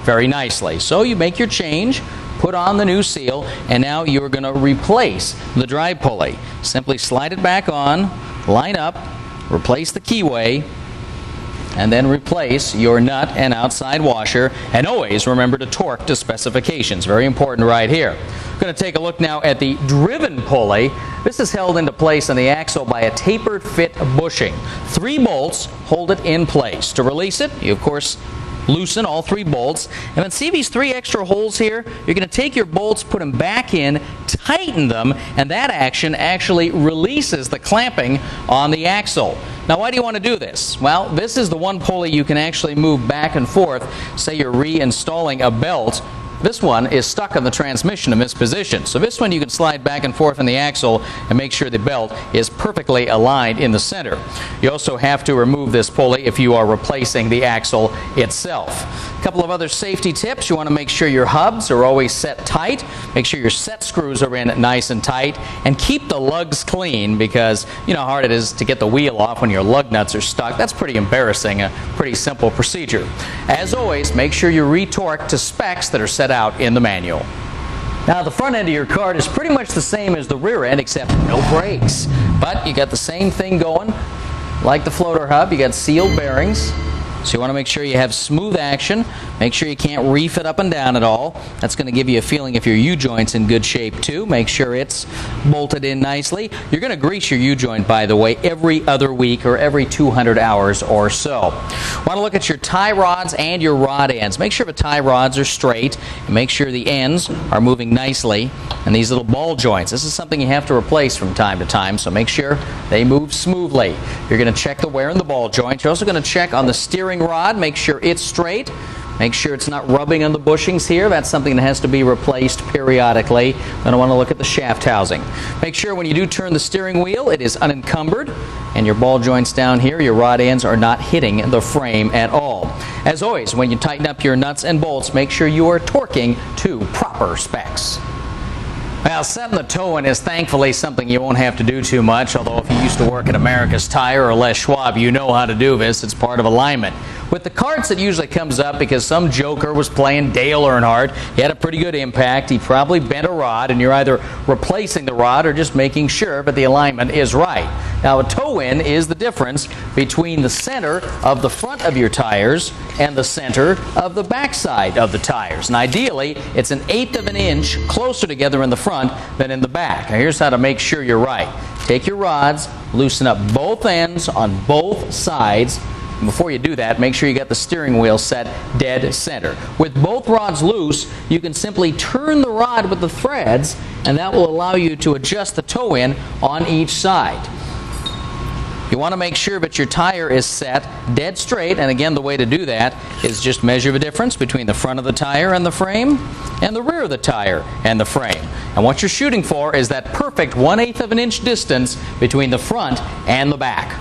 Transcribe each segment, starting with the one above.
very nicely. So you make your change, put on the new seal, and now you're going to replace the drive pulley. Simply slide it back on, line up, replace the keyway, and then replace your nut and outside washer, and always remember to torque to specifications. Very important right here. We're going to take a look now at the driven pulley. This is held into place on the axle by a tapered fit bushing. 3 bolts hold it in place. To release it, you of course loosen all 3 bolts, and then see these 3 extra holes here? You're going to take your bolts, put them back in, tighten them, and that action actually releases the clamping on the axle. Now, why do you want to do this? Well, this is the one pulley you can actually move back and forth. Say you're reinstalling a belt. This one is stuck on the transmission in this position. So this one you can slide back and forth on the axle and make sure the belt is perfectly aligned in the center. You also have to remove this pulley if you are replacing the axle itself. A couple of other safety tips. You want to make sure your hubs are always set tight. Make sure your set screws are in nice and tight. And keep the lugs clean, because you know how hard it is to get the wheel off when your lug nuts are stuck. That's pretty embarrassing. A pretty simple procedure. As always, make sure you retorque to specs that are set out in the manual. Now, the front end of your cart is pretty much the same as the rear end, except no brakes. But you got the same thing going. Like the floater hub, you got sealed bearings. So you want to make sure you have smooth action. Make sure you can't reef it up and down at all. That's going to give you a feeling if your U-joint's in good shape too. Make sure it's bolted in nicely. You're going to grease your U-joint, by the way, every other week or every 200 hours or so. Want to look at your tie rods and your rod ends. Make sure the tie rods are straight, and make sure the ends are moving nicely. And these little ball joints, this is something you have to replace from time to time, so make sure they move smoothly. You're going to check the wear in the ball joint. You're also going to check on the steering rod, make sure it's straight. Make sure it's not rubbing on the bushings here. That's something that has to be replaced periodically. Then I want to look at the shaft housing. Make sure when you do turn the steering wheel, it is unencumbered, and your ball joints down here, your rod ends, are not hitting the frame at all. As always, when you tighten up your nuts and bolts, make sure you are torquing to proper specs. Well, setting the toe in is thankfully something you won't have to do too much, although if you used to work at America's Tire or Les Schwab, you know how to do this. It's part of alignment. With the carts, it usually comes up because some joker was playing Dale Earnhardt. He had a pretty good impact. He probably bent a rod, and you're either replacing the rod or just making sure that the alignment is right. Now, a toe-in is the difference between the center of the front of your tires and the center of the backside of the tires. And ideally, it's 1/8 of an inch closer together in the front than in the back. Now, here's how to make sure you're right. Take your rods, loosen up both ends on both sides. Before you do that, make sure you got the steering wheel set dead center. With both rods loose, you can simply turn the rod with the threads, and that will allow you to adjust the toe-in on each side. You want to make sure that your tire is set dead straight, and again, the way to do that is just measure the difference between the front of the tire and the frame and the rear of the tire and the frame. And what you're shooting for is that perfect 1/8 of an inch distance between the front and the back.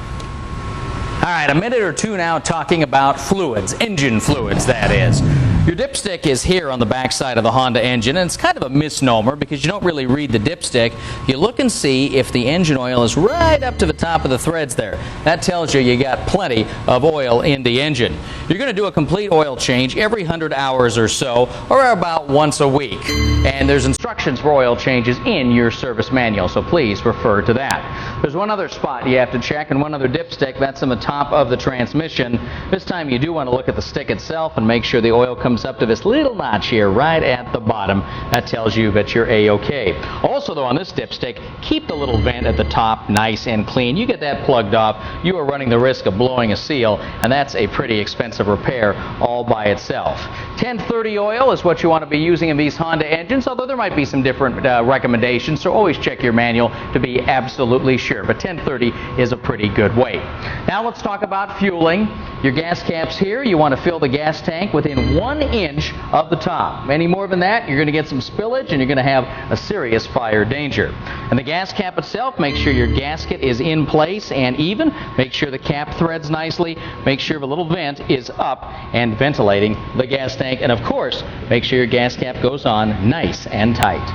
All right, a minute or two now talking about fluids, engine fluids, that is. Your dipstick is here on the backside of the Honda engine, and it's kind of a misnomer because you don't really read the dipstick. You look and see if the engine oil is right up to the top of the threads there. That tells you you got plenty of oil in the engine. You're going to do a complete oil change every 100 hours or so, or about once a week. And there's instructions for oil changes in your service manual, so please refer to that. There's one other spot you have to check, and one other dipstick. That's on the top of the transmission. This time you do want to look at the stick itself and make sure the oil comes up to this little notch here right at the bottom. That tells you that you're A-OK. Also, though, on this dipstick, keep the little vent at the top nice and clean. You get that plugged off, you are running the risk of blowing a seal, and that's a pretty expensive repair all by itself. 1030 oil is what you want to be using in these Honda engines, although there might be some different recommendations, so always check your manual to be absolutely sure. But 1030 is a pretty good weight. Now let's talk about fueling. Your gas caps here, you want to fill the gas tank within 1 inch of the top. Any more than that, you're going to get some spillage and you're going to have a serious fire danger. And the gas cap itself, make sure your gasket is in place and even. Make sure the cap threads nicely. Make sure the little vent is up and ventilating the gas tank. And of course, make sure your gas cap goes on nice and tight.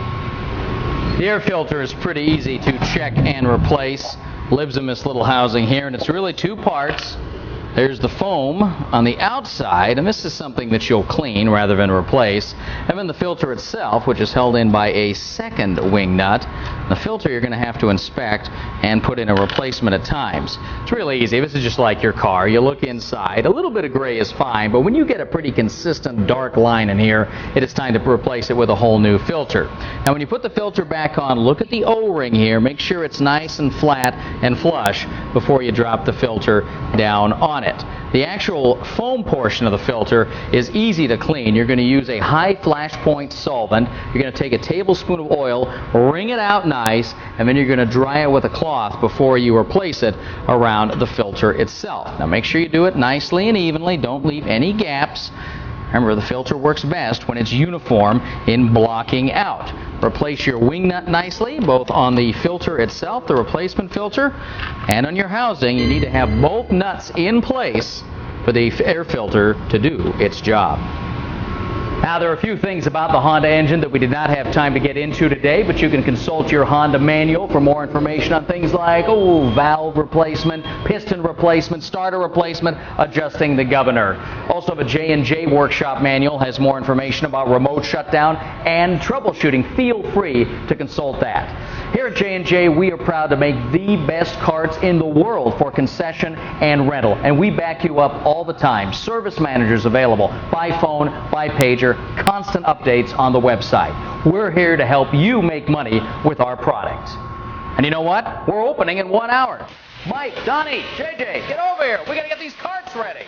The air filter is pretty easy to check and replace. Lives in this little housing here, and it's really 2 parts. There's the foam on the outside, and this is something that you'll clean rather than replace. And then the filter itself, which is held in by a second wing nut. The filter you're going to have to inspect and put in a replacement at times. It's really easy. This is just like your car. You look inside. A little bit of gray is fine, but when you get a pretty consistent dark line in here, it is time to replace it with a whole new filter. Now when you put the filter back on, look at the O-ring here. Make sure it's nice and flat and flush before you drop the filter down on it. The actual foam portion of the filter is easy to clean. You're going to use a high flash point solvent. You're going to take a tablespoon of oil, wring it out nice, and then you're going to dry it with a cloth before you replace it around the filter itself. Now make sure you do it nicely and evenly. Don't leave any gaps. Remember, the filter works best when it's uniform in blocking out. Replace your wing nut nicely, both on the filter itself, the replacement filter, and on your housing. You need to have both nuts in place for the air filter to do its job. Now, there are a few things about the Honda engine that we did not have time to get into today, but you can consult your Honda manual for more information on things like valve replacement, piston replacement, starter replacement, adjusting the governor. Also, the J&J workshop manual has more information about remote shutdown and troubleshooting. Feel free to consult that. Here at J&J, we are proud to make the best carts in the world for concession and rental, and we back you up all the time. Service managers available by phone, by pager, constant updates on the website. We're here to help you make money with our product. And you know what? We're opening in 1 hour. Mike, Donnie, JJ, get over here. We got to get these carts ready.